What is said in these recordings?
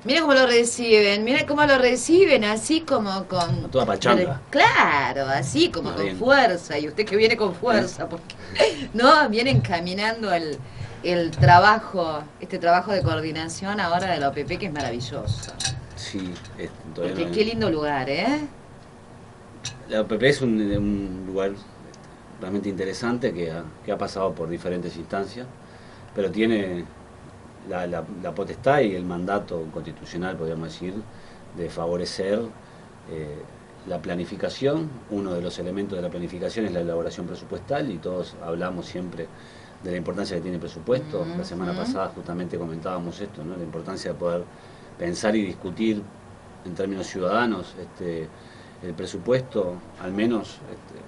mira cómo lo reciben, así como A con... toda pachanga. Claro, así como Más con bien. fuerza, y usted que viene con ¿Eh? fuerza, porque, ¿no? Viene encaminando el trabajo, este trabajo de coordinación ahora de la OPP, que es maravilloso. Sí, todavía Porque no. qué lindo lugar, ¿eh? La OPP es un lugar realmente interesante que ha pasado por diferentes instancias, pero tiene la potestad y el mandato constitucional, podríamos decir, de favorecer la planificación. Uno de los elementos de la planificación es la elaboración presupuestal y todos hablamos siempre de la importancia que tiene el presupuesto. La semana Ujú. pasada justamente comentábamos esto, ¿no? La importancia de poder pensar y discutir en términos ciudadanos el presupuesto, al menos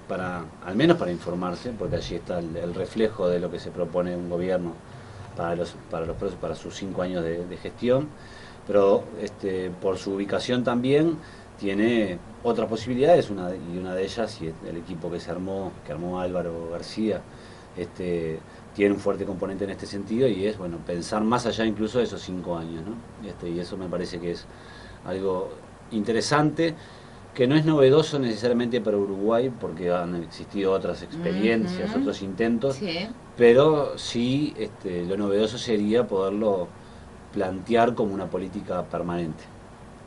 para informarse, porque allí está el reflejo de lo que se propone un gobierno para sus 5 años de gestión, pero por su ubicación también tiene otras posibilidades, y una de ellas, y el equipo que armó Álvaro García, este, tiene un fuerte componente en este sentido, y es bueno pensar más allá incluso de esos 5 años, ¿no? Y eso me parece que es algo interesante, que no es novedoso necesariamente para Uruguay, porque han existido otras experiencias, Ujú. otros intentos, Sí. pero sí, lo novedoso sería poderlo plantear como una política permanente,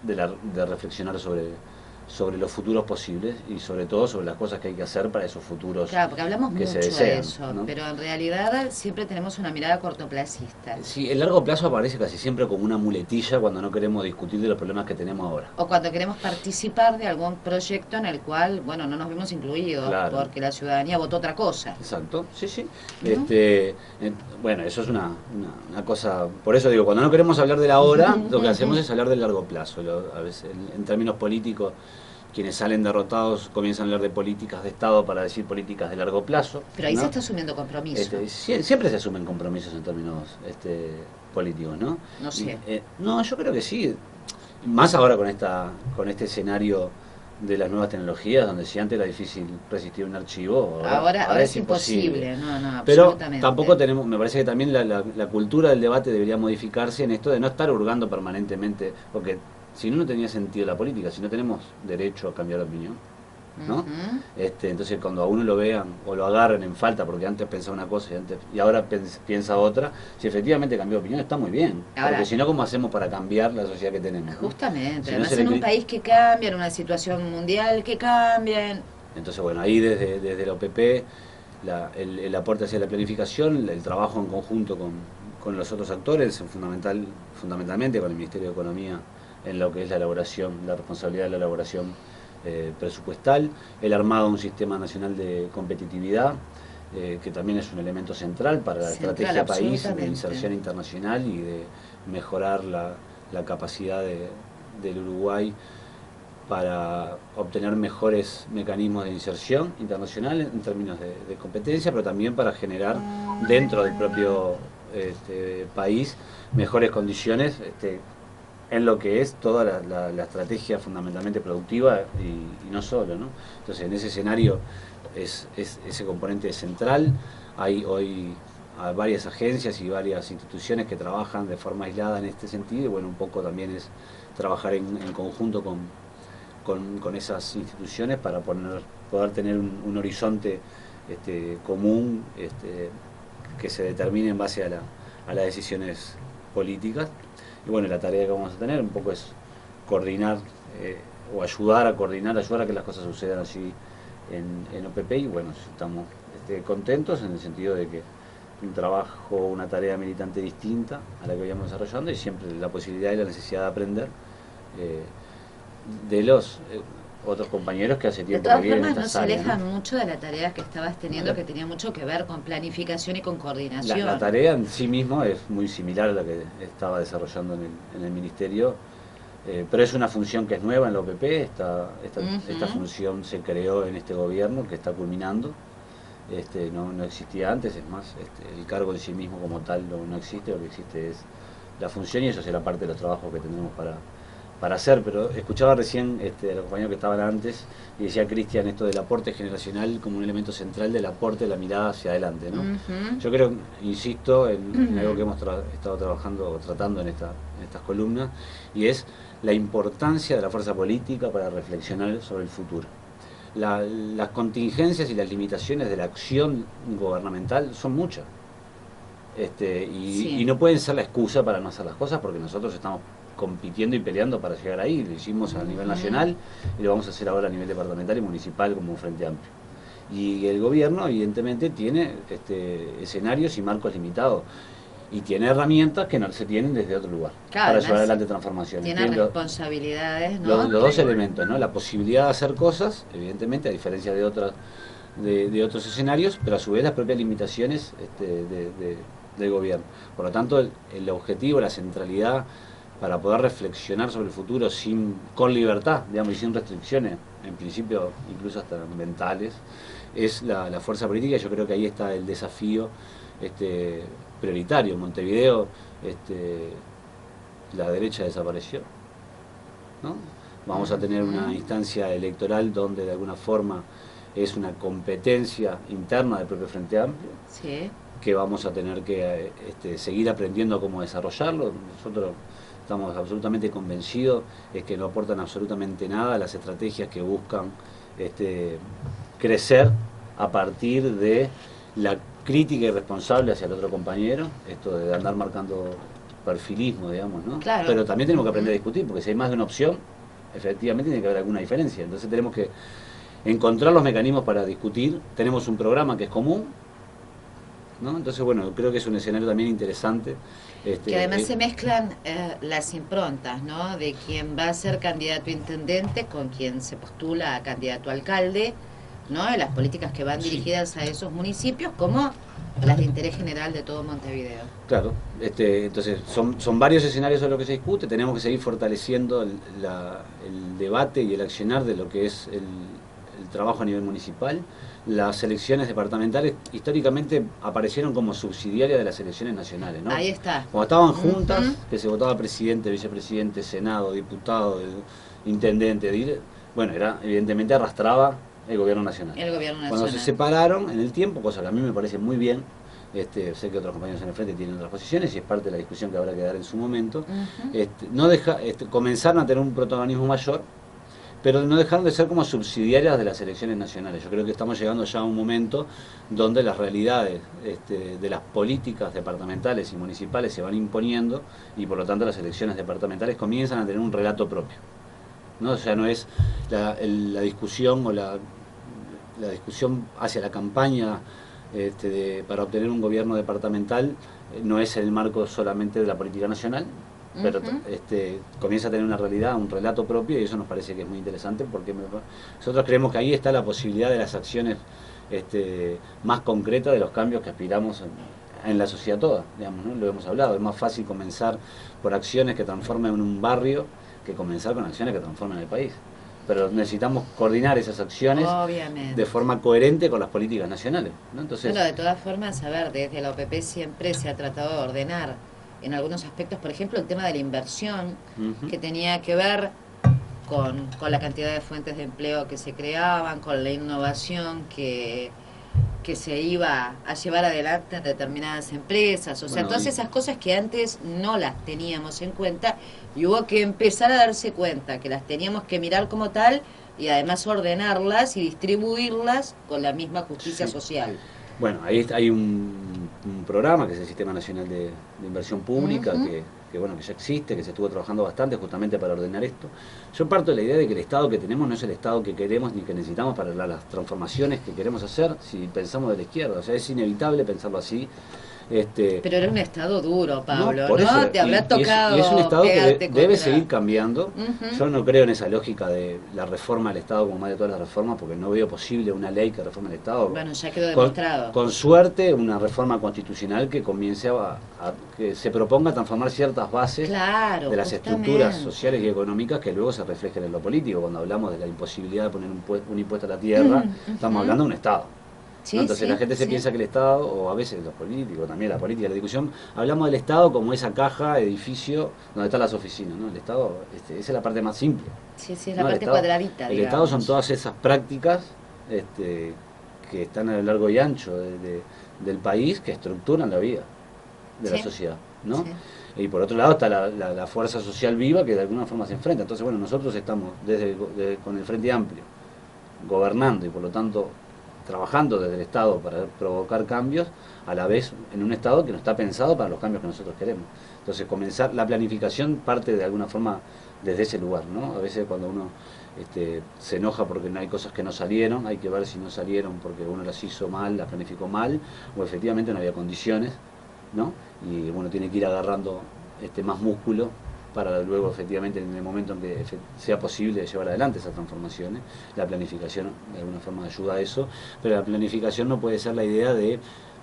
de reflexionar sobre los futuros posibles y sobre todo sobre las cosas que hay que hacer para esos futuros Claro, porque hablamos que se mucho de desean, eso, ¿no? pero en realidad siempre tenemos una mirada cortoplacista. Sí, el largo plazo aparece casi siempre como una muletilla cuando no queremos discutir de los problemas que tenemos ahora. O cuando queremos participar de algún proyecto en el cual, bueno, no nos vemos incluidos Claro, porque la ciudadanía votó otra cosa. exacto, sí, sí. ¿No? Bueno, eso es una cosa. Por eso digo, cuando no queremos hablar de la hora, lo que hacemos es hablar del largo plazo. A veces, en términos políticos, quienes salen derrotados comienzan a hablar de políticas de Estado para decir políticas de largo plazo, Pero ahí se ¿no? está asumiendo compromiso. Siempre se asumen compromisos en términos políticos, ¿no? No sé. No, yo creo que sí. Más ahora con este escenario de las nuevas tecnologías, donde si antes era difícil resistir un archivo, Ahora ahora es es imposible. imposible. No, no, Pero absolutamente. tampoco tenemos, me parece que también la cultura del debate debería modificarse en esto de no estar hurgando permanentemente, porque si no, no tenía sentido la política, si no tenemos derecho a cambiar de opinión, ¿no? Ujú. Entonces cuando a uno lo vean o lo agarren en falta porque antes pensaba una cosa y ahora piensa otra, si efectivamente cambió de opinión está muy bien, porque Ahora, si no, ¿cómo hacemos para cambiar la sociedad que tenemos, ¿no? justamente, Si no se además le en un cri- país que cambia, en una situación mundial que cambia. Entonces, bueno, ahí desde la OPP, el aporte hacia la planificación, el trabajo en conjunto con los otros actores, fundamentalmente con el Ministerio de Economía, en lo que es la elaboración, la responsabilidad de la elaboración presupuestal, el armado de un sistema nacional de competitividad, que también es un elemento central para la Central, estrategia país de absolutamente. inserción internacional y de mejorar la capacidad del Uruguay para obtener mejores mecanismos de inserción internacional en términos de competencia, pero también para generar dentro del propio país mejores condiciones en lo que es toda la estrategia fundamentalmente productiva y no solo, ¿no? Entonces, en ese escenario ese componente central. Hay hoy varias agencias y varias instituciones que trabajan de forma aislada en este sentido, y bueno, un poco también es trabajar en conjunto con esas instituciones para poder tener un horizonte común, que se determine en base a las decisiones políticas. Y bueno, la tarea que vamos a tener un poco es coordinar, o ayudar a coordinar, ayudar a que las cosas sucedan así en OPP. Y bueno, estamos contentos en el sentido de que un trabajo, una tarea militante distinta a la que veníamos desarrollando, y siempre la posibilidad y la necesidad de aprender eh, de los otros compañeros que hace De tiempo que todas viven en formas, no estas se áreas, ¿no? aleja mucho de la tarea que estabas No, teniendo, que tenía mucho que ver con planificación y con la coordinación. tarea en sí mismo es muy similar a la que estaba desarrollando en el ministerio, pero es una función que es nueva en la OPP. Esta Ujú. función se creó en este gobierno que está culminando. No existía antes, es más, el cargo en sí mismo como tal no existe, lo que existe es la función, y eso será parte de los trabajos que tendremos para hacer, pero escuchaba recién a los compañeros que estaban antes y decía Cristian esto del aporte generacional como un elemento central del aporte de la mirada hacia adelante, ¿no? Yo creo, insisto, en algo que hemos estado trabajando o tratando en estas columnas, y es la importancia de la fuerza política para reflexionar sobre el futuro. Las contingencias y las limitaciones de la acción gubernamental son muchas. Y no pueden ser la excusa para no hacer las cosas, porque nosotros estamos compitiendo y peleando para llegar ahí. Lo hicimos a nivel nacional y lo vamos a hacer ahora a nivel departamental y municipal como Frente Amplio. Y el gobierno evidentemente tiene escenarios y marcos limitados y tiene herramientas que no se tienen desde otro lugar, claro, para llevar adelante transformaciones. Tiene responsabilidades, ¿no? Los dos elementos, ¿no? La posibilidad de hacer cosas, evidentemente, a diferencia de otros escenarios, pero a su vez las propias limitaciones del gobierno. Por lo tanto, el objetivo, la centralidad para poder reflexionar sobre el futuro con libertad, digamos, y sin restricciones, en principio incluso hasta mentales, es la fuerza política. Yo creo que ahí está el desafío prioritario. En Montevideo la derecha desapareció, ¿no? Vamos a tener una instancia electoral donde de alguna forma es una competencia interna del propio Frente Amplio, sí, que vamos a tener que seguir aprendiendo cómo desarrollarlo. Nosotros estamos absolutamente convencidos es que no aportan absolutamente nada a las estrategias que buscan crecer a partir de la crítica irresponsable hacia el otro compañero, esto de andar marcando perfilismo, digamos, ¿no? Claro. Pero también tenemos que aprender a discutir, porque si hay más de una opción, efectivamente tiene que haber alguna diferencia. Entonces tenemos que encontrar los mecanismos para discutir. Tenemos un programa que es común, ¿no? Entonces, bueno, creo que es un escenario también interesante. Que además se mezclan las improntas, ¿no? De quien va a ser candidato a intendente con quien se postula a candidato a alcalde, ¿no? De las políticas que van dirigidas a esos municipios, como las de interés general de todo Montevideo. Claro, entonces son varios escenarios sobre lo que se discute. Tenemos que seguir fortaleciendo el debate y el accionar de lo que es el trabajo a nivel municipal. Las elecciones departamentales históricamente aparecieron como subsidiarias de las elecciones nacionales, ¿no? Ahí está. Cuando estaban juntas, que se votaba presidente, vicepresidente, senado, diputado, intendente, bueno, evidentemente arrastraba el gobierno nacional. El gobierno nacional. Cuando se separaron en el tiempo, cosa que a mí me parece muy bien, sé que otros compañeros en el frente tienen otras posiciones y es parte de la discusión que habrá que dar en su momento, comenzaron a tener un protagonismo mayor, pero no dejaron de ser como subsidiarias de las elecciones nacionales. Yo creo que estamos llegando ya a un momento donde las realidades de las políticas departamentales y municipales se van imponiendo y por lo tanto las elecciones departamentales comienzan a tener un relato propio, ¿no? O sea, no es la discusión o la discusión hacia la campaña para obtener un gobierno departamental, no es el marco solamente de la política nacional, pero comienza a tener una realidad, un relato propio, y eso nos parece que es muy interesante, porque nosotros creemos que ahí está la posibilidad de las acciones más concretas de los cambios que aspiramos en la sociedad toda, digamos, ¿no? Lo hemos hablado, es más fácil comenzar por acciones que transformen un barrio que comenzar con acciones que transformen el país. Pero necesitamos coordinar esas acciones de forma coherente con las políticas nacionales, ¿no? Entonces, bueno, de todas formas, a ver, desde la OPP siempre se ha tratado de ordenar en algunos aspectos, por ejemplo, el tema de la inversión, que tenía que ver con la cantidad de fuentes de empleo que se creaban, con la innovación que se iba a llevar adelante en determinadas empresas, o sea, todas esas cosas que antes no las teníamos en cuenta y hubo que empezar a darse cuenta que las teníamos que mirar como tal y además ordenarlas y distribuirlas con la misma justicia social. Bueno, ahí hay un programa que es el Sistema Nacional de Inversión Pública, que bueno, que ya existe, que se estuvo trabajando bastante justamente para ordenar esto. Yo parto de la idea de que el Estado que tenemos no es el Estado que queremos ni que necesitamos para las transformaciones que queremos hacer si pensamos de la izquierda. O sea, es inevitable pensarlo así. Pero era un Estado duro, Pablo, por eso, Te habrá tocado. Y es un Estado que debe contra... seguir cambiando. Yo no creo en esa lógica de la reforma del Estado como más de todas las reformas, porque no veo posible una ley que reforme el Estado. Bueno, ya quedó demostrado. Con suerte, una reforma constitucional que comience que se proponga transformar ciertas bases de las estructuras sociales y económicas que luego se reflejen en lo político. Cuando hablamos de la imposibilidad de poner un impuesto a la tierra, estamos hablando de un Estado. Sí, ¿no? Entonces sí, la gente se sí. piensa que el Estado, o a veces los políticos, también la política, la discusión, hablamos del Estado como esa caja, edificio, donde están las oficinas, ¿no? El Estado, esa es la parte más simple, Sí, sí, es la ¿no? parte cuadradita, El Estado son digamos. todas esas prácticas que están a lo largo y ancho del país, que estructuran la vida de la Sí, sociedad, ¿no? sí. Y por otro lado está la fuerza social viva que de alguna forma se enfrenta. Entonces, bueno, nosotros estamos con el Frente Amplio gobernando y por lo tanto trabajando desde el Estado para provocar cambios, a la vez en un Estado que no está pensado para los cambios que nosotros queremos. Entonces, comenzar la planificación parte de alguna forma desde ese lugar, ¿no? A veces cuando uno se enoja porque no hay cosas que no salieron, hay que ver si no salieron porque uno las hizo mal, las planificó mal, o efectivamente no había condiciones, ¿no? Y uno tiene que ir agarrando más músculo para luego efectivamente en el momento en que sea posible llevar adelante esas transformaciones. La planificación de alguna forma ayuda a eso, pero la planificación no puede ser la idea de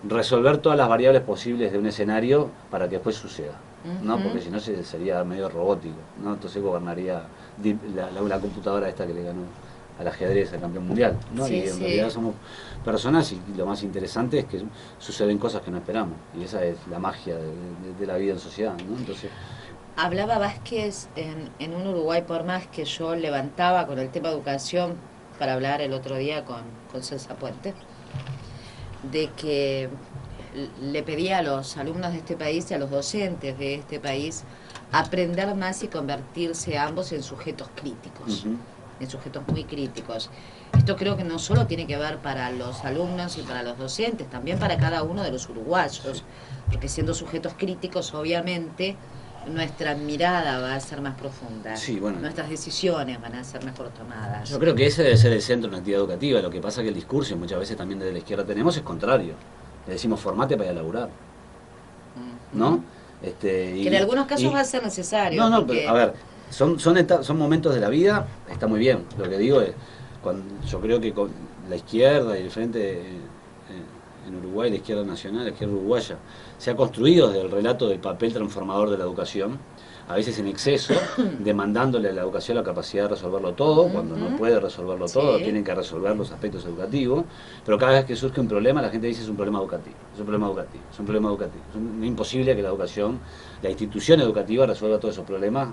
resolver todas las variables posibles de un escenario para que después suceda, ¿no? Porque si no sería medio robótico, ¿no? Entonces gobernaría la computadora esta que le ganó al ajedrez, al campeón mundial, ¿no? Sí, Y en sí. realidad somos personas y lo más interesante es que suceden cosas que no esperamos y esa es la magia de la vida en sociedad, ¿no? Entonces, Hablaba Vázquez en un Uruguay por más que yo levantaba con el tema educación para hablar el otro día con Celsa Puente, de que le pedía a los alumnos de este país y a los docentes de este país aprender más y convertirse ambos en sujetos críticos, uh-huh. en sujetos muy críticos. Esto creo que no solo tiene que ver para los alumnos y para los docentes, también para cada uno de los uruguayos, Sí. porque siendo sujetos críticos, obviamente, nuestra mirada va a ser más profunda, Sí, bueno, nuestras decisiones van a ser mejor tomadas. yo creo que ese debe ser el centro de una actividad educativa. Lo que pasa es que el discurso, y muchas veces también desde la izquierda tenemos, es contrario. Le decimos formate para ir a laburar, ¿no? Que en algunos casos va a ser necesario, no, pero a porque ver, son momentos de la vida, está muy bien. Lo que digo es, yo creo que con la izquierda y el frente en Uruguay, la izquierda nacional, la izquierda uruguaya, se ha construido desde el relato del papel transformador de la educación, a veces en exceso, demandándole a la educación la capacidad de resolverlo todo, cuando no puede resolverlo todo, sí, tienen que resolver los aspectos educativos, pero cada vez que surge un problema, la gente dice es un problema educativo, es un problema educativo, es un problema educativo. Es imposible que la educación, la institución educativa resuelva todos esos problemas,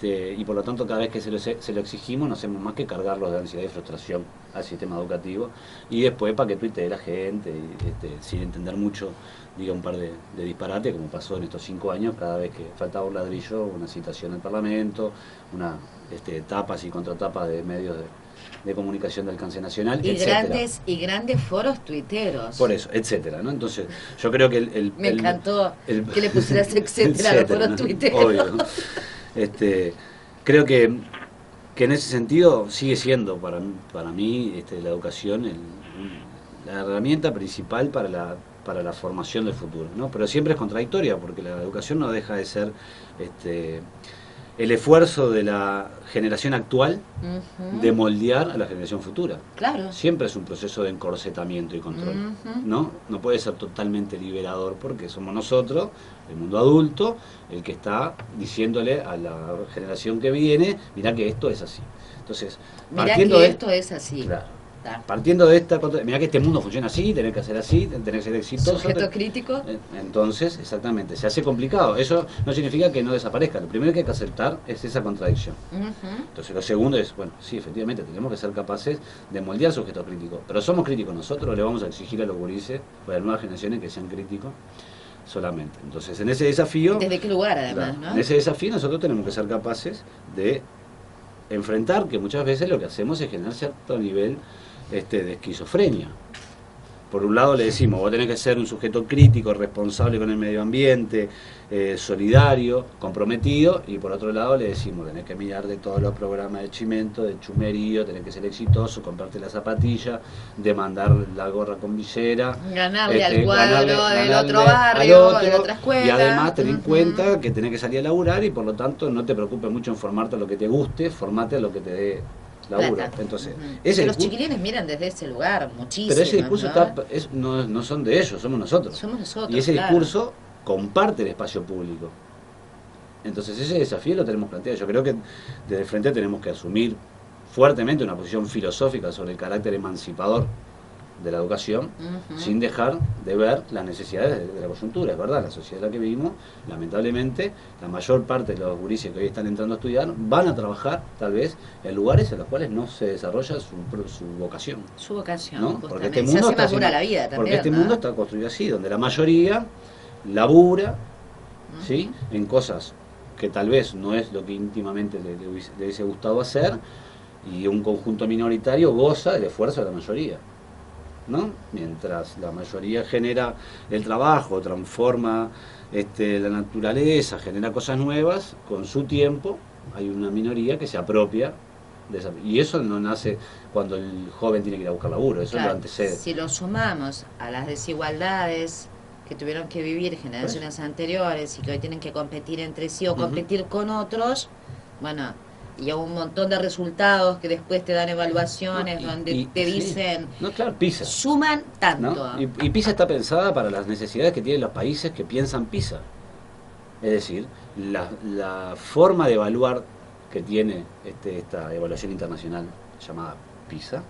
y por lo tanto cada vez que se lo exigimos no hacemos más que cargarlos de ansiedad y frustración al sistema educativo, y después para que tuitee la gente, y, sin entender mucho, diga un par de disparates, como pasó en estos 5 años, cada vez que faltaba un ladrillo, una citación al Parlamento, una tapas y contratapas de medios de comunicación de alcance nacional, y etcétera. grandes foros tuiteros. Por eso, etcétera, ¿no? Entonces, yo creo que me encantó que le pusieras etcétera a los foros ¿no? tuiteros. Obvio, ¿no? Creo que en ese sentido sigue siendo para mí la educación la herramienta principal para la formación del futuro, ¿no? Pero siempre es contradictoria porque la educación no deja de ser el esfuerzo de la generación actual de moldear a la generación futura. Claro. Siempre es un proceso de encorsetamiento y control, ¿no? No puede ser totalmente liberador porque somos nosotros, el mundo adulto, el que está diciéndole a la generación que viene, mirá que esto es así. Entonces, mirá que esto es así. Claro. Partiendo de mirá que este mundo funciona así, tenés que hacer así, tenés que ser exitoso. Sujeto crítico. Entonces, exactamente, se hace complicado. Eso no significa que no desaparezca. Lo primero que hay que aceptar es esa contradicción. Entonces, lo segundo es, bueno, sí, efectivamente, tenemos que ser capaces de moldear sujetos críticos. Pero somos críticos nosotros, le vamos a exigir a los gurises, o a las nuevas generaciones que sean críticos solamente. Entonces, en ese desafío... ¿Desde qué lugar, además, no? En ese desafío nosotros tenemos que ser capaces de enfrentar que muchas veces lo que hacemos es generar cierto nivel de esquizofrenia. Por un lado le decimos, vos tenés que ser un sujeto crítico, responsable con el medio ambiente, solidario, comprometido, y por otro lado le decimos, tenés que mirar de todos los programas de chimento, de chumerío, tenés que ser exitoso, comprarte la zapatilla, demandar la gorra con visera, ganarle al cuadro del otro barrio, de la otra escuela. Y además tener en cuenta que tenés que salir a laburar y por lo tanto no te preocupes mucho en formarte a lo que te guste, formate a lo que te dé laburo. Plata. Entonces, que los chiquilines miran desde ese lugar muchísimo. Pero ese discurso no son de ellos, somos nosotros. Somos nosotros. Y ese discurso comparte el espacio público. Entonces ese desafío lo tenemos planteado. Yo creo que desde el frente tenemos que asumir fuertemente una posición filosófica sobre el carácter emancipador de la educación, sin dejar de ver las necesidades de la coyuntura. Es verdad, la sociedad en la que vivimos, lamentablemente, la mayor parte de los gurises que hoy están entrando a estudiar van a trabajar, tal vez, en lugares en los cuales no se desarrolla su vocación. Su vocación, ¿no? justamente. Porque este mundo está dura la vida también, porque este ¿no? mundo está construido así, donde la mayoría labura, ¿sí?, en cosas que tal vez no es lo que íntimamente le hubiese gustado hacer, y un conjunto minoritario goza del esfuerzo de la mayoría, ¿no? Mientras la mayoría genera el trabajo, transforma la naturaleza, genera cosas nuevas, con su tiempo hay una minoría que se apropia de esa, y eso no nace cuando el joven tiene que ir a buscar laburo, eso claro, lo antecede. Si lo sumamos a las desigualdades que tuvieron que vivir generaciones anteriores y que hoy tienen que competir entre sí o competir con otros, bueno, y a un montón de resultados que después te dan evaluaciones donde te dicen, no, claro, PISA, suman tanto, ¿no? Y PISA está pensada para las necesidades que tienen los países que piensan PISA, es decir, la forma de evaluar que tiene esta evaluación internacional llamada PISA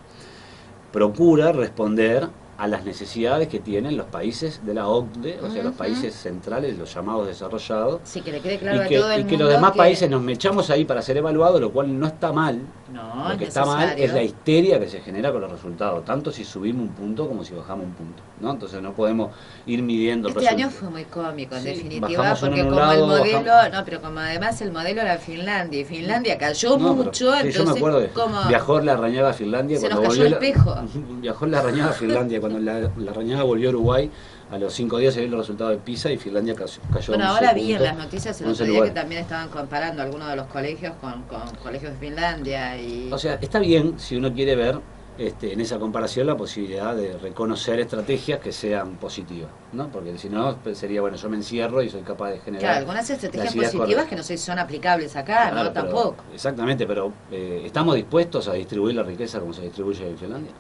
procura responder a las necesidades que tienen los países de la OCDE, o sea, los países centrales, los llamados desarrollados, sí, que le quede claro y que, a todo el y que mundo los demás que países nos mechamos ahí para ser evaluados, lo cual no está mal. no, Lo que está mal es la histeria que se genera con los resultados, tanto si subimos un punto como si bajamos un punto, ¿no? Entonces no podemos ir midiendo. Este año fue muy cómico, en definitiva, porque como el modelo, no, pero como además el modelo era Finlandia, y Finlandia cayó mucho, sí, entonces yo me acuerdo de como viajó Larrañaga a Finlandia, se cuando nos cayó el volvió espejo. Viajó Larrañaga a Finlandia, cuando Larrañaga volvió a Uruguay, a los 5 días se vieron los resultados de PISA y Finlandia cayó. Bueno, ahora vi en las noticias el otro día lugar. que también estaban comparando algunos de los colegios con colegios de Finlandia. O sea, está bien si uno quiere ver en esa comparación la posibilidad de reconocer estrategias que sean positivas, ¿no? Porque si no, sería, bueno, yo me encierro y soy capaz de generar... Claro, algunas estrategias positivas que no sé si son aplicables acá, claro, ¿no? Tampoco. Exactamente, pero ¿estamos dispuestos a distribuir la riqueza como se distribuye en Finlandia?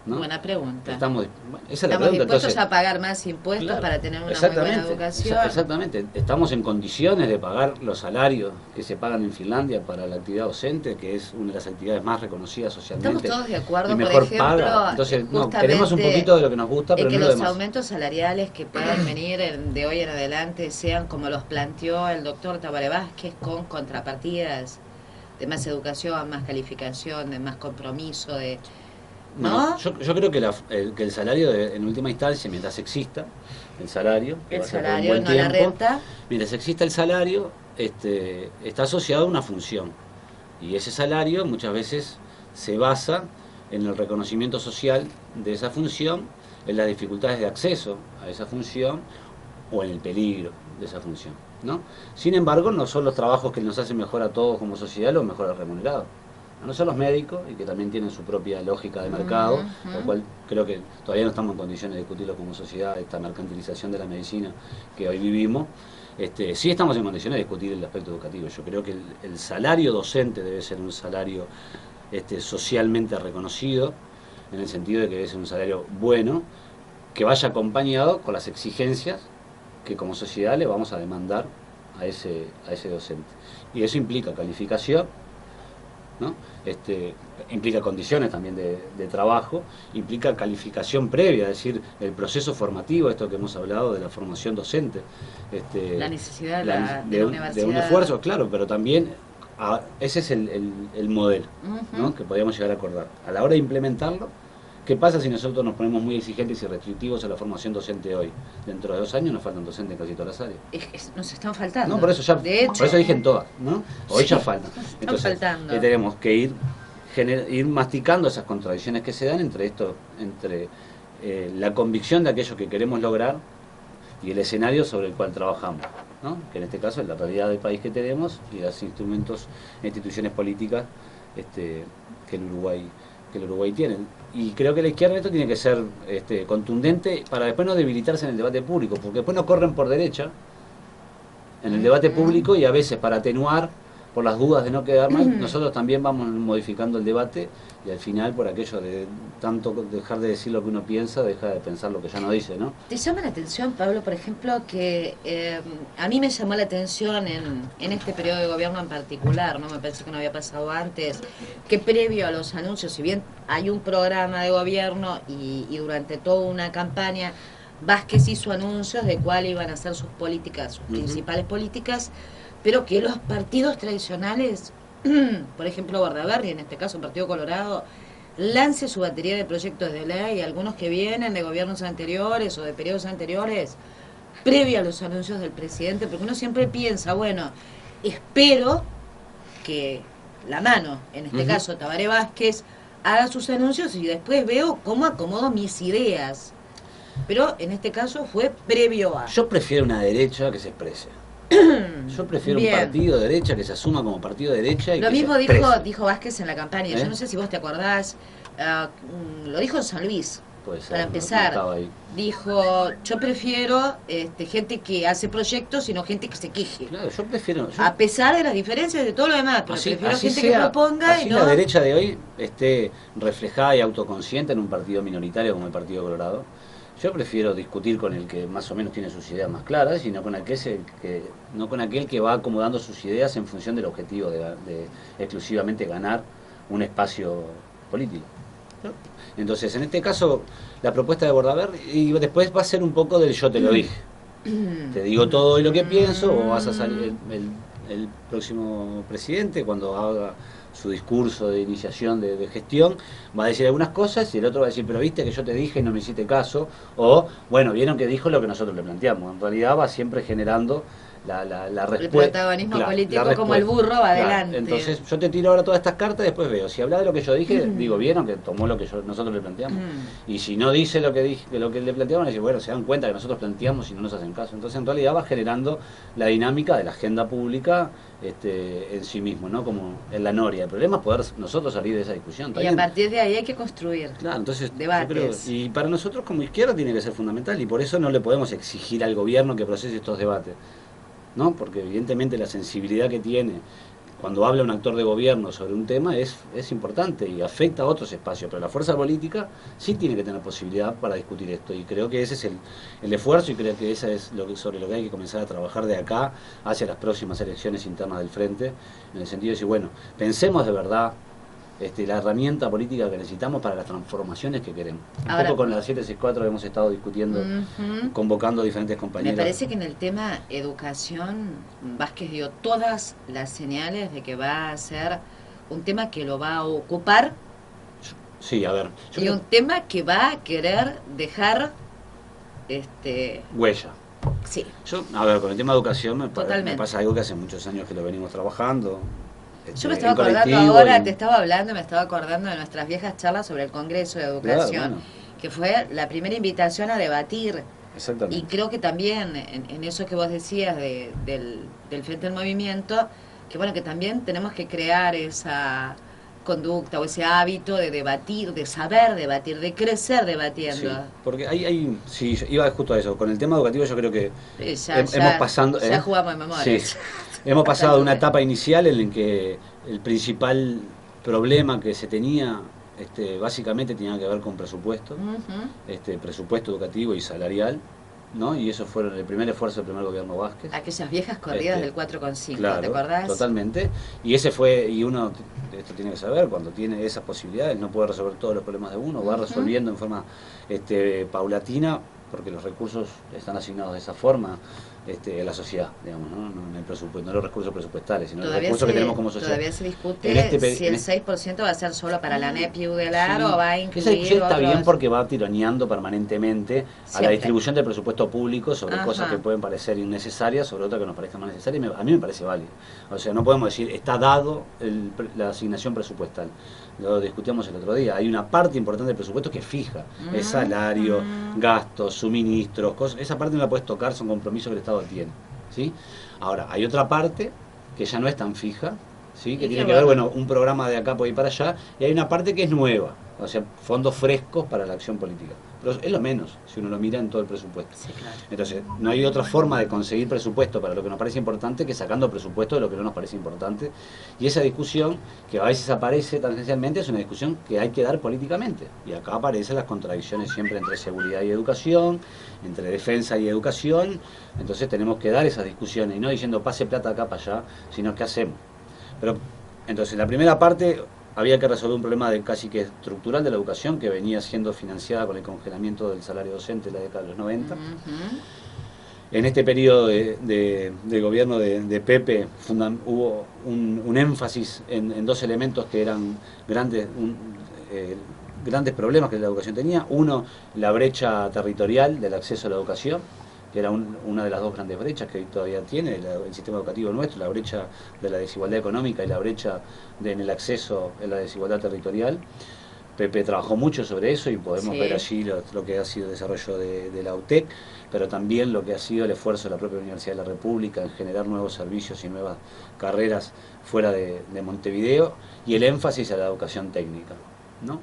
¿No? Buena pregunta. Estamos dispuestos entonces, a pagar más impuestos, claro, para tener una muy buena educación. Exactamente. ¿Estamos en condiciones de pagar los salarios que se pagan en Finlandia para la actividad docente, que es una de las actividades más reconocidas socialmente? Estamos todos de acuerdo, y mejor por ejemplo, paga. Entonces, queremos un poquito de lo que nos gusta, pero que no los lo demás. aumentos salariales que puedan venir de hoy en adelante sean como los planteó el doctor Tabaré Vázquez, con contrapartidas de más educación, más calificación, de más compromiso, de... ¿no? Yo creo que el salario, en última instancia, mientras exista el salario, no la renta, mientras exista el salario, está asociado a una función. Y ese salario muchas veces se basa en el reconocimiento social de esa función, en las dificultades de acceso a esa función o en el peligro de esa función, ¿no? Sin embargo, no son los trabajos que nos hacen mejor a todos como sociedad los mejores remunerados. No son los médicos, y que también tienen su propia lógica de mercado, lo cual creo que todavía no estamos en condiciones de discutirlo como sociedad, esta mercantilización de la medicina que hoy vivimos. Sí estamos en condiciones de discutir el aspecto educativo. Yo creo que el salario docente debe ser un salario socialmente reconocido, en el sentido de que debe ser un salario bueno, que vaya acompañado con las exigencias que como sociedad le vamos a demandar a ese docente. Y eso implica calificación, ¿no? Implica condiciones también de trabajo, implica calificación previa, es decir, el proceso formativo, esto que hemos hablado de la formación docente, la necesidad de la universidad, de un esfuerzo, claro, pero también ese es el modelo, ¿no? Que podríamos llegar a acordar. A la hora de implementarlo, ¿qué pasa si nosotros nos ponemos muy exigentes y restrictivos a la formación docente hoy? Dentro de 2 años nos faltan docentes en casi todas las áreas. Nos están faltando. No, por eso por eso dije en todas, ¿no? Hoy ya faltan. Entonces, faltando. Tenemos que ir masticando esas contradicciones que se dan entre la convicción de aquello que queremos lograr y el escenario sobre el cual trabajamos, ¿no? Que en este caso es la realidad del país que tenemos y los instrumentos e instituciones políticas que el Uruguay tiene. Y creo que la izquierda en esto tiene que ser contundente para después no debilitarse en el debate público, porque después nos corren por derecha en el debate público, y a veces para atenuar, por las dudas de no quedar mal, nosotros también vamos modificando el debate y al final por aquello de tanto dejar de decir lo que uno piensa, deja de pensar lo que ya no dice, ¿no? ¿Te llama la atención, Pablo, por ejemplo, que a mí me llamó la atención en este periodo de gobierno en particular, no me parece que no había pasado antes, que previo a los anuncios, si bien hay un programa de gobierno y durante toda una campaña, Vázquez hizo anuncios de cuáles iban a ser sus políticas, sus principales políticas, pero que los partidos tradicionales, por ejemplo Bordaberry, en este caso el Partido Colorado, lance su batería de proyectos de ley, algunos que vienen de gobiernos anteriores o de periodos anteriores, previo a los anuncios del presidente, porque uno siempre piensa, bueno, espero que la mano, en este caso Tabaré Vázquez, haga sus anuncios y después veo cómo acomodo mis ideas. Pero en este caso fue previo a... Yo prefiero una derecha que se exprese. Yo prefiero un partido de derecha que se asuma como partido de derecha y lo que mismo se exprese. dijo Vázquez en la campaña. Yo no sé si vos te acordás, lo dijo en San Luis. Puede ser, para empezar, no ahí. Dijo, yo prefiero gente que hace proyectos y no gente que se queje. Claro, yo prefiero... A pesar de las diferencias de todo lo demás, pero prefiero gente que proponga así y no... la derecha de hoy esté reflejada y autoconsciente en un partido minoritario como el Partido Colorado. Yo prefiero discutir con el que más o menos tiene sus ideas más claras y no con aquel que va acomodando sus ideas en función del objetivo de exclusivamente ganar un espacio político, ¿no? Entonces, en este caso, la propuesta de Bordaberry, y después va a ser un poco del yo te lo dije. Te digo todo lo que pienso, o vas a salir el próximo presidente cuando haga su discurso de iniciación de gestión, va a decir algunas cosas y el otro va a decir, pero viste que yo te dije y no me hiciste caso, o bueno, vieron que dijo lo que nosotros le planteamos. En realidad va siempre generando la respuesta. El protagonismo político como el burro va adelante. Entonces yo te tiro ahora todas estas cartas y después veo, si habla de lo que yo dije, digo, vieron que tomó lo que nosotros le planteamos. Y si no dice lo que le planteamos, decir, bueno, se dan cuenta que nosotros planteamos y no nos hacen caso. Entonces en realidad va generando la dinámica de la agenda pública en sí mismo, ¿no? Como en la noria. El problema es poder nosotros salir de esa discusión. Y a partir de ahí hay que construir debates. Y para nosotros como izquierda tiene que ser fundamental y por eso no le podemos exigir al gobierno que procese estos debates, ¿no? Porque evidentemente la sensibilidad que tiene cuando habla un actor de gobierno sobre un tema es importante y afecta a otros espacios, pero la fuerza política sí tiene que tener posibilidad para discutir esto y creo que ese es el esfuerzo y creo que esa es sobre lo que hay que comenzar a trabajar de acá hacia las próximas elecciones internas del Frente, en el sentido de decir, bueno, pensemos de verdad la herramienta política que necesitamos para las transformaciones que queremos. Un poco con la 764 hemos estado discutiendo, convocando a diferentes compañeros. Me parece que en el tema educación, Vázquez dio todas las señales de que va a ser un tema que lo va a ocupar. Sí, a ver. Y un tema que va a querer dejar huella. Sí. Yo, a ver, con el tema de educación me pasa algo que hace muchos años que lo venimos trabajando. Yo me estaba acordando ahora, te estaba hablando, me estaba acordando de nuestras viejas charlas sobre el Congreso de Educación, claro, bueno, que fue la primera invitación a debatir. Exactamente. Y creo que también en eso que vos decías del Frente del Movimiento, que bueno, que también tenemos que crear esa conducta o ese hábito de debatir, de saber debatir, de crecer debatiendo. Sí, porque sí, iba justo a eso. Con el tema educativo yo creo que hemos pasado... Ya jugamos en memoria. Sí, hemos pasado de una etapa inicial en la que el principal problema que se tenía básicamente tenía que ver con presupuesto, presupuesto educativo y salarial, ¿no? Y eso fue el primer esfuerzo del primer gobierno Vázquez. Aquellas viejas corridas del 4,5, claro, ¿te acordás? Totalmente. Y ese fue, y uno esto tiene que saber, cuando tiene esas posibilidades, no puede resolver todos los problemas de uno, va resolviendo en forma paulatina, porque los recursos están asignados de esa forma a la sociedad, digamos, ¿no? No en el presupuesto, no los recursos presupuestales, sino los recursos que tenemos como sociedad. Todavía se discute si el 6% va a ser solo para la NEP y UDELAR o va a incluir esa discusión está bien porque va tironeando permanentemente a la distribución del presupuesto público sobre cosas que pueden parecer innecesarias, sobre otras que nos parezcan más necesarias, y a mí me parece válido. O sea, no podemos decir, está dado la asignación presupuestal. Lo discutíamos el otro día, hay una parte importante del presupuesto que es fija, es salario, gastos, suministros, cosas, esa parte no la puedes tocar, son compromisos que el Estado tiene, ¿sí? Ahora, hay otra parte que ya no es tan fija, ¿sí? Que tiene que ver, bueno, un programa de acá por ir para allá, y hay una parte que es nueva, o sea, fondos frescos para la acción política. Pero es lo menos, si uno lo mira en todo el presupuesto. Sí, claro. Entonces, no hay otra forma de conseguir presupuesto para lo que nos parece importante que sacando presupuesto de lo que no nos parece importante. Y esa discusión, que a veces aparece tangencialmente, es una discusión que hay que dar políticamente. Y acá aparecen las contradicciones siempre entre seguridad y educación, entre defensa y educación. Entonces tenemos que dar esas discusiones y no diciendo pase plata acá para allá, sino qué hacemos. Pero entonces la primera parte había que resolver un problema de casi que estructural de la educación que venía siendo financiada con el congelamiento del salario docente en la década de los 90. En este periodo de gobierno de Pepe hubo un énfasis en dos elementos que eran grandes problemas que la educación tenía. Uno, la brecha territorial del acceso a la educación, que era una de las dos grandes brechas que hoy todavía tiene el sistema educativo nuestro, la brecha de la desigualdad económica y la brecha en el acceso en la desigualdad territorial. Pepe trabajó mucho sobre eso y podemos ver allí lo que ha sido el desarrollo de la UTEC, pero también lo que ha sido el esfuerzo de la propia Universidad de la República en generar nuevos servicios y nuevas carreras fuera de Montevideo, y el énfasis a la educación técnica, ¿no?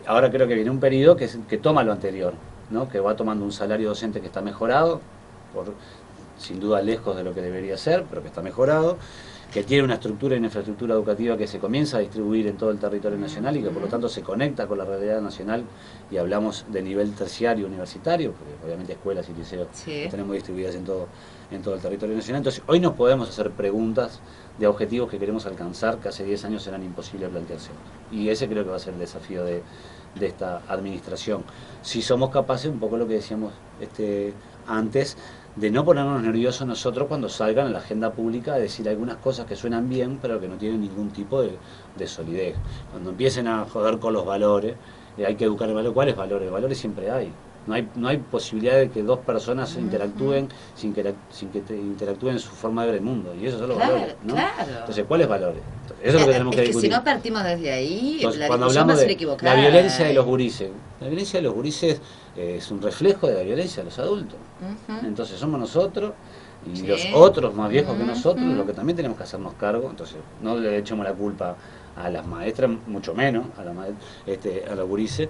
Ahora creo que viene un periodo que toma lo anterior, ¿no? Que va tomando un salario docente que está mejorado, sin duda lejos de lo que debería ser, pero que está mejorado, que tiene una estructura y una infraestructura educativa que se comienza a distribuir en todo el territorio nacional y que por lo tanto se conecta con la realidad nacional, y hablamos de nivel terciario universitario, porque obviamente escuelas y liceos tenemos distribuidas en todo el territorio nacional. Entonces hoy nos podemos hacer preguntas de objetivos que queremos alcanzar que hace 10 años eran imposibles plantearse. Y ese creo que va a ser el desafío de esta administración. Si somos capaces, un poco lo que decíamos antes, de no ponernos nerviosos nosotros cuando salgan en la agenda pública a decir algunas cosas que suenan bien, pero que no tienen ningún tipo de solidez. Cuando empiecen a joder con los valores, hay que educar el valor. ¿Cuáles valores? Valores siempre hay. No hay posibilidad de que dos personas interactúen sin que interactúen en su forma de ver el mundo. Y esos son los valores, ¿no? Claro. Entonces, ¿cuáles valores? Eso es lo que tenemos que discutir. Si no partimos desde ahí, entonces, la cuando discusión va a ser hablamos equivocada. La violencia de los gurises. La violencia de los gurises es un reflejo de la violencia de los adultos. Entonces somos nosotros y los otros más viejos que nosotros los que también tenemos que hacernos cargo. Entonces no le echemos la culpa a las maestras, mucho menos a los gurises.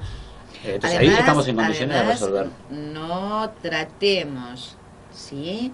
Entonces además, ahí estamos en condiciones de resolver. No tratemos, ¿sí?,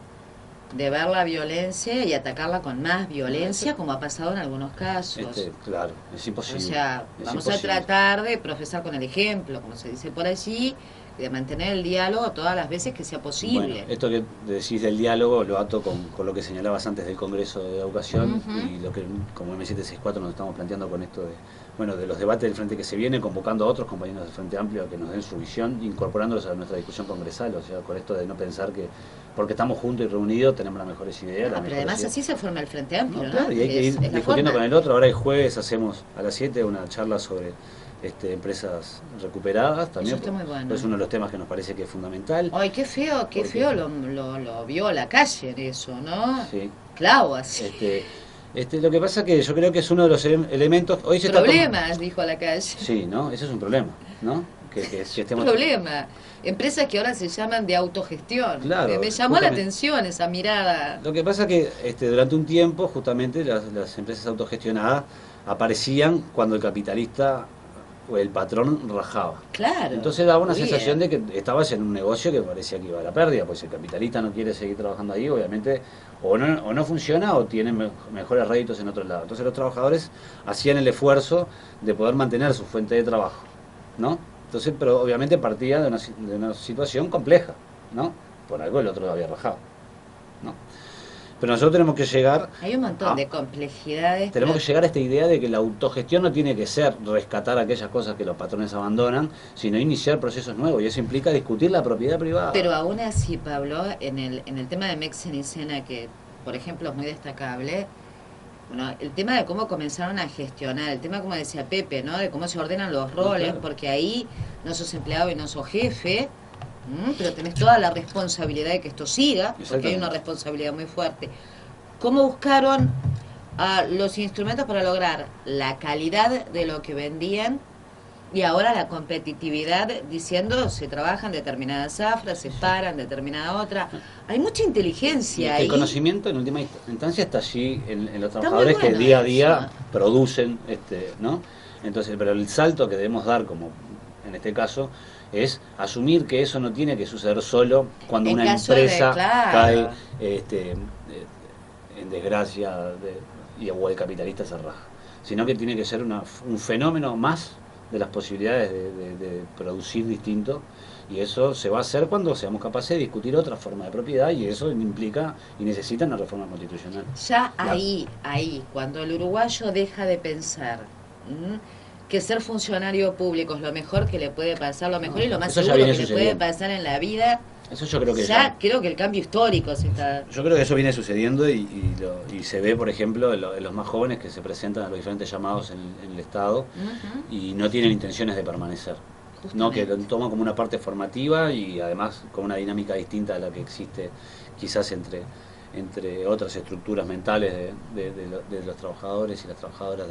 de ver la violencia y atacarla con más violencia, como ha pasado en algunos casos. Claro, es imposible. O sea, vamos a tratar de profesar con el ejemplo, como se dice por allí, y de mantener el diálogo todas las veces que sea posible. Bueno, esto que decís del diálogo lo ato con lo que señalabas antes del Congreso de Educación y lo que como M764 nos estamos planteando con esto de los debates del Frente que se viene, convocando a otros compañeros del Frente Amplio a que nos den su visión, incorporándolos a nuestra discusión congresal, o sea, con esto de no pensar que porque estamos juntos y reunidos tenemos las mejores ideas. Pero además así se forma el Frente Amplio, ¿no? Claro, y hay que ir discutiendo con el otro. Ahora el jueves hacemos a las 7 una charla sobre empresas recuperadas, también eso está muy bueno. Es uno de los temas que nos parece que es fundamental. Ay, qué feo lo vio la calle eso, ¿no? Sí. Claro, así. Lo que pasa que yo creo que es uno de los elementos. Hoy se problemas, dijo la calle. Sí, ¿no? Ese es un problema, ¿no? Que estemos... problema. Empresas que ahora se llaman de autogestión. Claro, me llamó la atención esa mirada. Lo que pasa que durante un tiempo, justamente, las empresas autogestionadas aparecían cuando el capitalista o el patrón rajaba. Claro. Entonces daba una sensación de que estabas en un negocio que parecía que iba a la pérdida, pues si el capitalista no quiere seguir trabajando ahí, obviamente, o no funciona o tiene mejores réditos en otro lado. Entonces los trabajadores hacían el esfuerzo de poder mantener su fuente de trabajo, ¿no? Entonces, pero obviamente partía de una situación compleja, ¿no? Por algo el otro lo había rajado, ¿no? Pero nosotros tenemos que llegar... Hay un montón de complejidades. Tenemos que llegar a esta idea de que la autogestión no tiene que ser rescatar aquellas cosas que los patrones abandonan, sino iniciar procesos nuevos, y eso implica discutir la propiedad privada. Pero aún así, Pablo, en el tema de Mexen y Sena, que por ejemplo es muy destacable, bueno, el tema de cómo comenzaron a gestionar, el tema, como decía Pepe, ¿no?, de cómo se ordenan los roles, claro, porque ahí no sos empleado y no sos jefe, pero tenés toda la responsabilidad de que esto siga, porque hay una responsabilidad muy fuerte. ¿Cómo buscaron los instrumentos para lograr la calidad de lo que vendían Y ahora la competitividad diciendo se trabajan determinadas zafras, se paran determinada otra. Hay mucha inteligencia ahí. El conocimiento en última instancia está allí en los Está trabajadores muy bueno que día a eso. día producen, ¿no? Entonces, pero el salto que debemos dar, como en este caso, es asumir que eso no tiene que suceder solo cuando En una caso de, empresa claro. cae en desgracia o el capitalista se raja, sino que tiene que ser un fenómeno más de las posibilidades de producir distinto, y eso se va a hacer cuando seamos capaces de discutir otra forma de propiedad, y eso implica y necesita una reforma constitucional. Ya ahí, cuando el uruguayo deja de pensar que ser funcionario público es lo mejor que le puede pasar, lo mejor y lo más seguro que le puede pasar en la vida, eso yo creo que creo que el cambio histórico se está... Yo creo que eso viene sucediendo y se ve, por ejemplo, en los más jóvenes que se presentan a los diferentes llamados en el Estado y no tienen intenciones de permanecer. No, que lo toman como una parte formativa y además con una dinámica distinta a la que existe quizás entre otras estructuras mentales de los trabajadores y las trabajadoras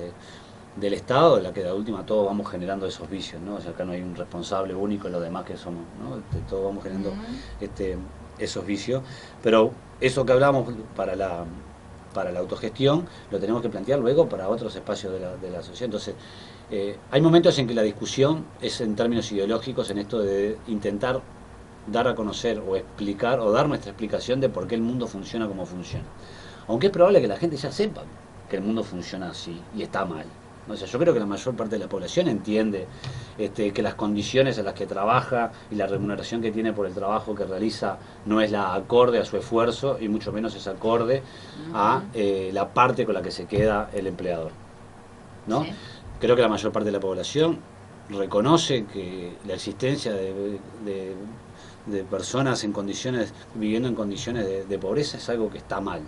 del Estado, en la que de última todos vamos generando esos vicios, ¿no? O sea, acá no hay un responsable único en los demás que somos, ¿no? Todos vamos generando esos vicios, pero eso que hablamos para la autogestión lo tenemos que plantear luego para otros espacios de la sociedad. Entonces, hay momentos en que la discusión es en términos ideológicos, en esto de intentar dar a conocer o explicar o dar nuestra explicación de por qué el mundo funciona como funciona. Aunque es probable que la gente ya sepa que el mundo funciona así y está mal. O sea, yo creo que la mayor parte de la población entiende que las condiciones en las que trabaja y la remuneración que tiene por el trabajo que realiza no es la acorde a su esfuerzo y mucho menos es acorde a la parte con la que se queda el empleador, ¿no? Sí. Creo que la mayor parte de la población reconoce que la existencia de personas viviendo en condiciones de pobreza es algo que está mal,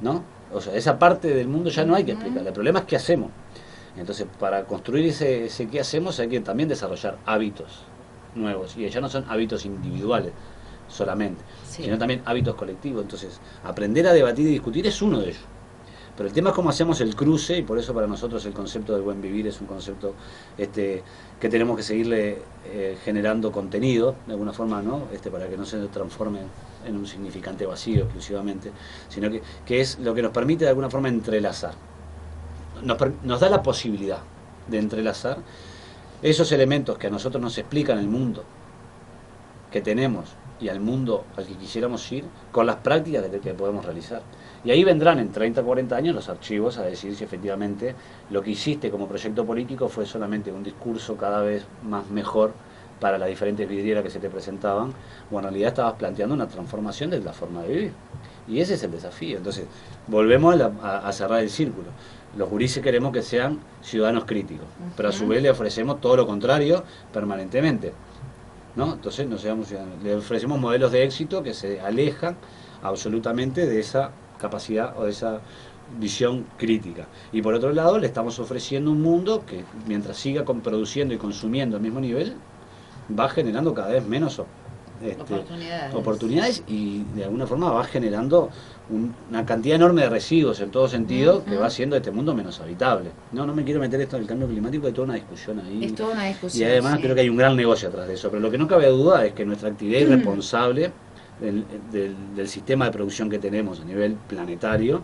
¿no? O sea, esa parte del mundo ya no hay que explicarla. El problema es qué hacemos. Entonces, para construir ese qué hacemos hay que también desarrollar hábitos nuevos. Y ya no son hábitos individuales solamente, sino también hábitos colectivos. Entonces, aprender a debatir y discutir es uno de ellos. Pero el tema es cómo hacemos el cruce, y por eso para nosotros el concepto del buen vivir es un concepto que tenemos que seguirle generando contenido, de alguna forma, ¿no? Para que no se transforme en un significante vacío exclusivamente, sino que es lo que nos permite de alguna forma entrelazar. Nos da la posibilidad de entrelazar esos elementos que a nosotros nos explican el mundo que tenemos y al mundo al que quisiéramos ir, con las prácticas que podemos realizar. Y ahí vendrán en 30 o 40 años los archivos a decir si efectivamente lo que hiciste como proyecto político fue solamente un discurso cada vez más mejor para las diferentes vidrieras que se te presentaban, o en realidad estabas planteando una transformación de la forma de vivir. Y ese es el desafío. Entonces, volvemos a cerrar el círculo. Los gurises queremos que sean ciudadanos críticos, pero a su vez le ofrecemos todo lo contrario permanentemente, ¿no? Entonces le ofrecemos modelos de éxito que se alejan absolutamente de esa capacidad o de esa visión crítica. Y por otro lado le estamos ofreciendo un mundo que mientras siga produciendo y consumiendo al mismo nivel va generando cada vez menos oportunidades y de alguna forma va generando una cantidad enorme de residuos en todo sentido que va haciendo este mundo menos habitable. No me quiero meter esto en el cambio climático, hay toda una discusión ahí. Es toda una discusión. Y además creo que hay un gran negocio atrás de eso. Pero lo que no cabe duda es que nuestra actividad irresponsable del sistema de producción que tenemos a nivel planetario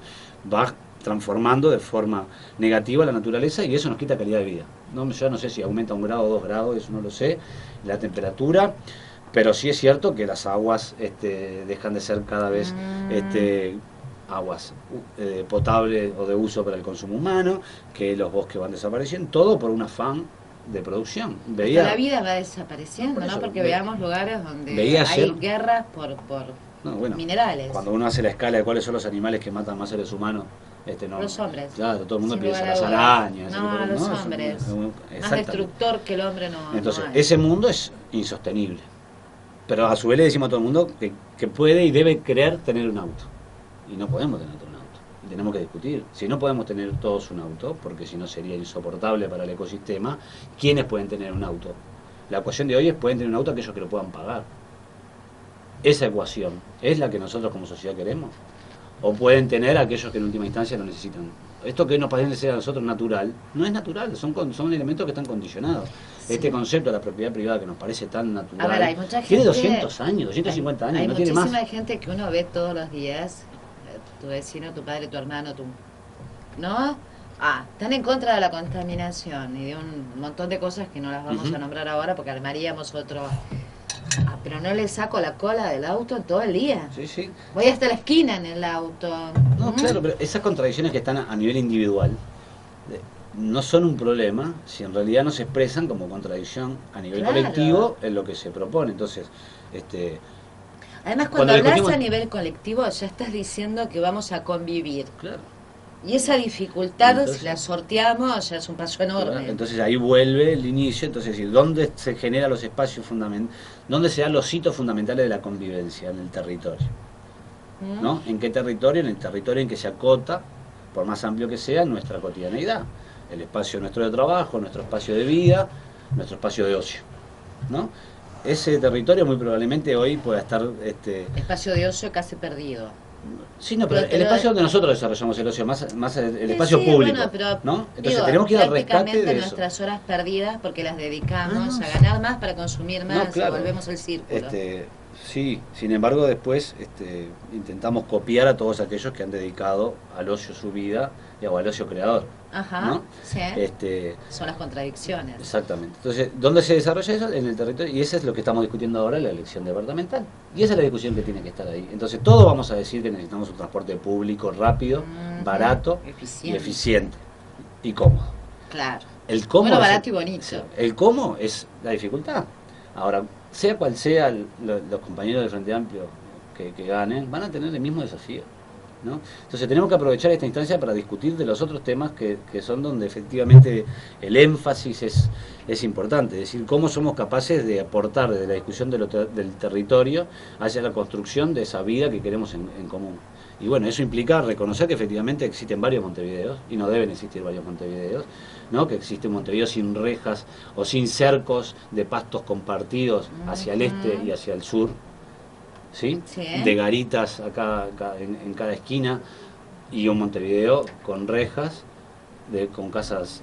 va transformando de forma negativa la naturaleza y eso nos quita calidad de vida. Yo no sé si aumenta 1 grado o 2 grados, eso no lo sé, la temperatura, pero sí es cierto que las aguas dejan de ser cada vez aguas potables o de uso para el consumo humano, que los bosques van desapareciendo, todo por un afán de producción. La vida va desapareciendo, ¿no? Porque veamos lugares donde hay guerras por minerales. Cuando uno hace la escala de cuáles son los animales que matan más seres humanos, los hombres. Claro, todo el mundo piensa las arañas. Los hombres. Más destructor que el hombre no. Entonces, ese mundo es insostenible. Pero a su vez le decimos a todo el mundo que puede y debe querer tener un auto. Y no podemos tener un auto. Y tenemos que discutir. Si no podemos tener todos un auto, porque si no sería insoportable para el ecosistema, ¿quiénes pueden tener un auto? La ecuación de hoy es pueden tener un auto aquellos que lo puedan pagar. Esa ecuación es la que nosotros como sociedad queremos. o pueden tener aquellos que en última instancia lo necesitan. Esto que nos parece ser a nosotros natural, no es natural, son elementos que están condicionados. Sí. Este concepto de la propiedad privada que nos parece tan natural, a ver, hay mucha gente, tiene 200 años, 250 años, hay no tiene más. Hay muchísima gente que uno ve todos los días, tu vecino, tu padre, tu hermano, ¿no? Están en contra de la contaminación y de un montón de cosas que no las vamos a nombrar ahora porque armaríamos otro... pero no le saco la cola del auto todo el día. Sí, sí. Voy hasta la esquina en el auto. No, claro, pero esas contradicciones que están a nivel individual no son un problema si en realidad no se expresan como contradicción a nivel colectivo en lo que se propone. Entonces, además, cuando hablas a nivel colectivo ya estás diciendo que vamos a convivir. Claro. Y esa dificultad, entonces, si la sorteamos, ya es un paso enorme. Claro, entonces ahí vuelve el inicio, entonces es decir, ¿dónde se generan los espacios fundamentales? ¿Dónde se dan los hitos fundamentales de la convivencia en el territorio? ¿No? ¿En qué territorio? En el territorio en que se acota, por más amplio que sea, nuestra cotidianeidad. El espacio nuestro de trabajo, nuestro espacio de vida, nuestro espacio de ocio, ¿no? Ese territorio muy probablemente hoy pueda estar... espacio de ocio casi perdido. Sí, no, pero el espacio donde nosotros desarrollamos el ocio, más el espacio público, bueno, pero, ¿no? Entonces tenemos que ir al rescate de nuestras eso. Horas perdidas porque las dedicamos a ganar más para consumir más, claro. Volvemos al círculo. Sí, sin embargo después intentamos copiar a todos aquellos que han dedicado al ocio su vida o al ocio creador. Ajá, ¿no? Sí. Son las contradicciones. Exactamente. Entonces, ¿dónde se desarrolla eso? En el territorio, y eso es lo que estamos discutiendo ahora en la elección departamental. Y esa es la discusión que tiene que estar ahí. Entonces, todos vamos a decir que necesitamos un transporte público rápido, barato y eficiente. Y cómodo. Claro. El cómo bueno, barato y bonito. El cómo es la dificultad. Ahora, sea cual sea los compañeros del Frente Amplio que ganen, van a tener el mismo desafío, ¿no? Entonces tenemos que aprovechar esta instancia para discutir de los otros temas que son donde efectivamente el énfasis es importante, es decir, cómo somos capaces de aportar desde la discusión del territorio hacia la construcción de esa vida que queremos en común. Y bueno, eso implica reconocer que efectivamente existen varios Montevideos, y no deben existir varios Montevideos, ¿no? Que existe un Montevideo sin rejas o sin cercos de pastos compartidos hacia el este y hacia el sur, ¿sí? De garitas acá en cada esquina, y un Montevideo con rejas, con casas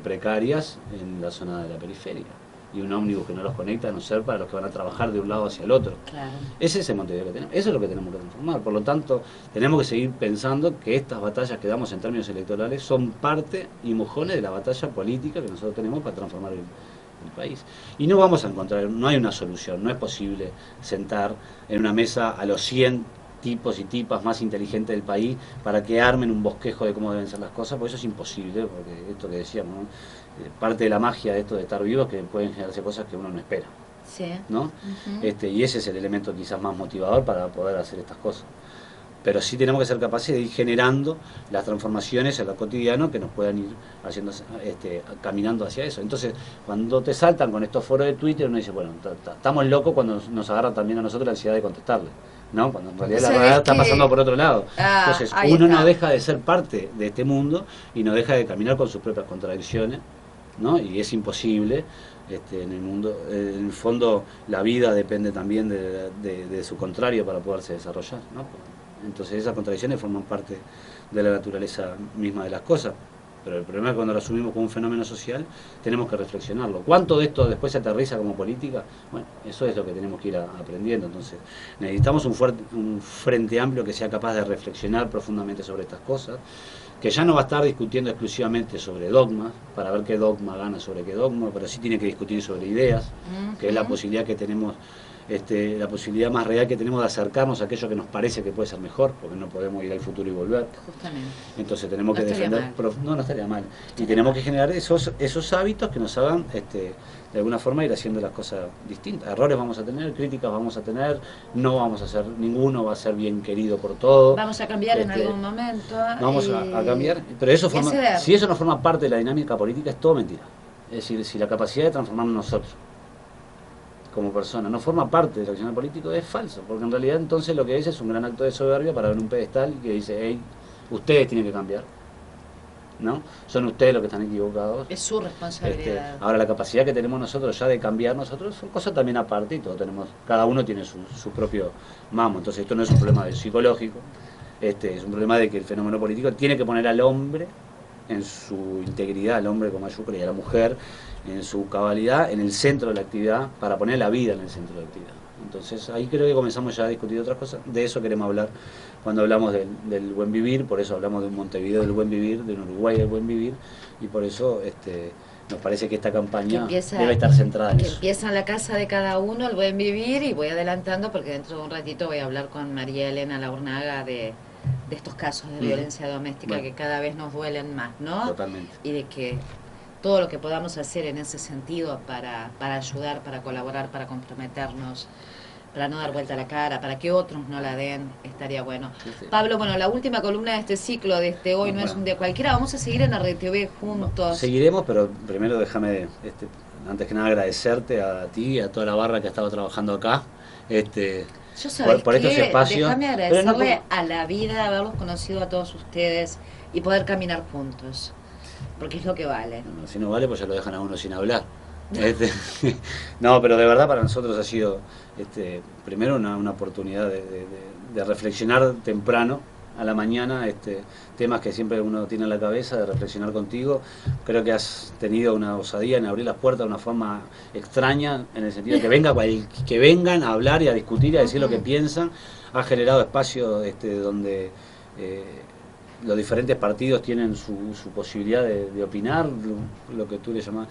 precarias en la zona de la periferia. Y un ómnibus que no los conecta, a no ser para los que van a trabajar de un lado hacia el otro. Claro. Ese es el Montevideo que tenemos, eso es lo que tenemos que transformar. Por lo tanto, tenemos que seguir pensando que estas batallas que damos en términos electorales son parte y mojones de la batalla política que nosotros tenemos para transformar el país. Y no vamos a encontrar, no hay una solución, no es posible sentar en una mesa a los 100 tipos y tipas más inteligentes del país para que armen un bosquejo de cómo deben ser las cosas, porque eso es imposible, porque esto que decíamos, ¿no? Parte de la magia de esto de estar vivos, que pueden generarse cosas que uno no espera, ¿no? Y ese es el elemento quizás más motivador para poder hacer estas cosas. Pero sí tenemos que ser capaces de ir generando las transformaciones en lo cotidiano que nos puedan ir haciendo, caminando hacia eso. Entonces, cuando te saltan con estos foros de Twitter, uno dice, bueno, estamos locos cuando nos agarra también a nosotros la ansiedad de contestarle, ¿no? Cuando en realidad la realidad está pasando por otro lado. Entonces, uno no deja de ser parte de este mundo y no deja de caminar con sus propias contradicciones, ¿no? Y es imposible. En el mundo, en el fondo, la vida depende también de su contrario para poderse desarrollar, ¿no? Entonces esas contradicciones forman parte de la naturaleza misma de las cosas. Pero el problema es que cuando lo asumimos como un fenómeno social, tenemos que reflexionarlo. ¿Cuánto de esto después se aterriza como política? Bueno, eso es lo que tenemos que ir aprendiendo. Entonces, necesitamos un frente amplio que sea capaz de reflexionar profundamente sobre estas cosas, que ya no va a estar discutiendo exclusivamente sobre dogmas, para ver qué dogma gana sobre qué dogma, pero sí tiene que discutir sobre ideas, que es la posibilidad que tenemos, la posibilidad más real que tenemos de acercarnos a aquello que nos parece que puede ser mejor, porque no podemos ir al futuro y volver. Justamente. Entonces tenemos que defender... No estaría mal. Y tenemos que generar esos hábitos que nos hagan, de alguna forma, ir haciendo las cosas distintas. Errores vamos a tener, críticas vamos a tener, no vamos a hacer ninguno, va a ser bien querido por todos. Vamos a cambiar en algún momento. Vamos a cambiar, pero eso si eso no forma parte de la dinámica política, es todo mentira. Es decir, si la capacidad de transformarnos nosotros como persona no forma parte del accionar político, es falso, porque en realidad entonces lo que es un gran acto de soberbia para ver un pedestal que dice, hey, ustedes tienen que cambiar, ¿no? Son ustedes los que están equivocados. Es su responsabilidad. Ahora la capacidad que tenemos nosotros ya de cambiar nosotros son cosas también aparte, y todos tenemos, cada uno tiene su propio mamo, entonces esto no es un problema psicológico, Es un problema de que el fenómeno político tiene que poner al hombre en su integridad, al hombre con mayúscula, y a la mujer en su cabalidad, en el centro de la actividad, para poner la vida en el centro de la actividad. Entonces ahí creo que comenzamos ya a discutir otras cosas. De eso queremos hablar cuando hablamos del buen vivir, por eso hablamos de un Montevideo del buen vivir, de un Uruguay del buen vivir, y por eso nos parece que esta campaña debe estar centrada en eso. Empieza en la casa de cada uno el buen vivir, y voy adelantando porque dentro de un ratito voy a hablar con María Elena Laurnaga de estos casos de violencia doméstica que cada vez nos duelen más, ¿no? Totalmente. Y de que todo lo que podamos hacer en ese sentido para ayudar, para colaborar, para comprometernos, para no dar vuelta a la cara, para que otros no la den, estaría bueno. Sí. Pablo, bueno, la última columna de este ciclo, de Hoy no es un día cualquiera, vamos a seguir en RTV juntos. Seguiremos, pero primero déjame, antes que nada, agradecerte a ti y a toda la barra que ha estado trabajando acá. Yo por estos espacios. Déjame agradecerle a la vida haberlos conocido a todos ustedes y poder caminar juntos, porque es lo que vale. No, si no vale, pues ya lo dejan a uno sin hablar. No, pero de verdad para nosotros ha sido primero una oportunidad de reflexionar temprano a la mañana, temas que siempre uno tiene en la cabeza, de reflexionar contigo. Creo que has tenido una osadía en abrir las puertas de una forma extraña, en el sentido de que vengan a hablar y a discutir y a decir lo que piensan. Ha generado espacios donde los diferentes partidos tienen su posibilidad de opinar, lo que tú le llamás,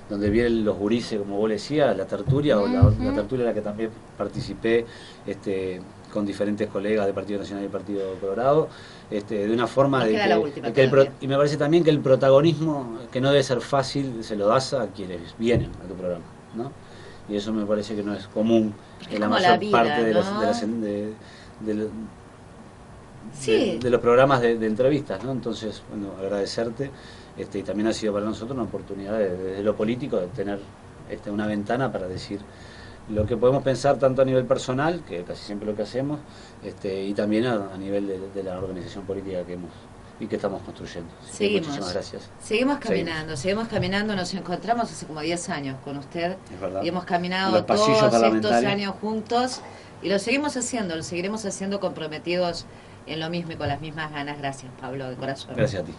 donde vienen los gurises, como vos le decías, la tertulia, o la tertulia en la que también participé, con diferentes colegas del Partido Nacional y del Partido Colorado, de una forma y me parece también que el protagonismo, que no debe ser fácil, se lo das a quienes vienen a tu programa, ¿no? Y eso me parece que no es común en la mayor parte de los programas de entrevistas, ¿no? Entonces, bueno, agradecerte, y también ha sido para nosotros una oportunidad desde lo político de tener una ventana para decir lo que podemos pensar tanto a nivel personal, que casi siempre lo que hacemos, y también a nivel de la organización política que estamos construyendo. Muchísimas gracias. Seguimos caminando, nos encontramos hace como 10 años con usted, y hemos caminado todos estos años juntos, y lo seguimos haciendo, lo seguiremos haciendo comprometidos en lo mismo y con las mismas ganas. Gracias, Pablo, de corazón. Gracias a ti.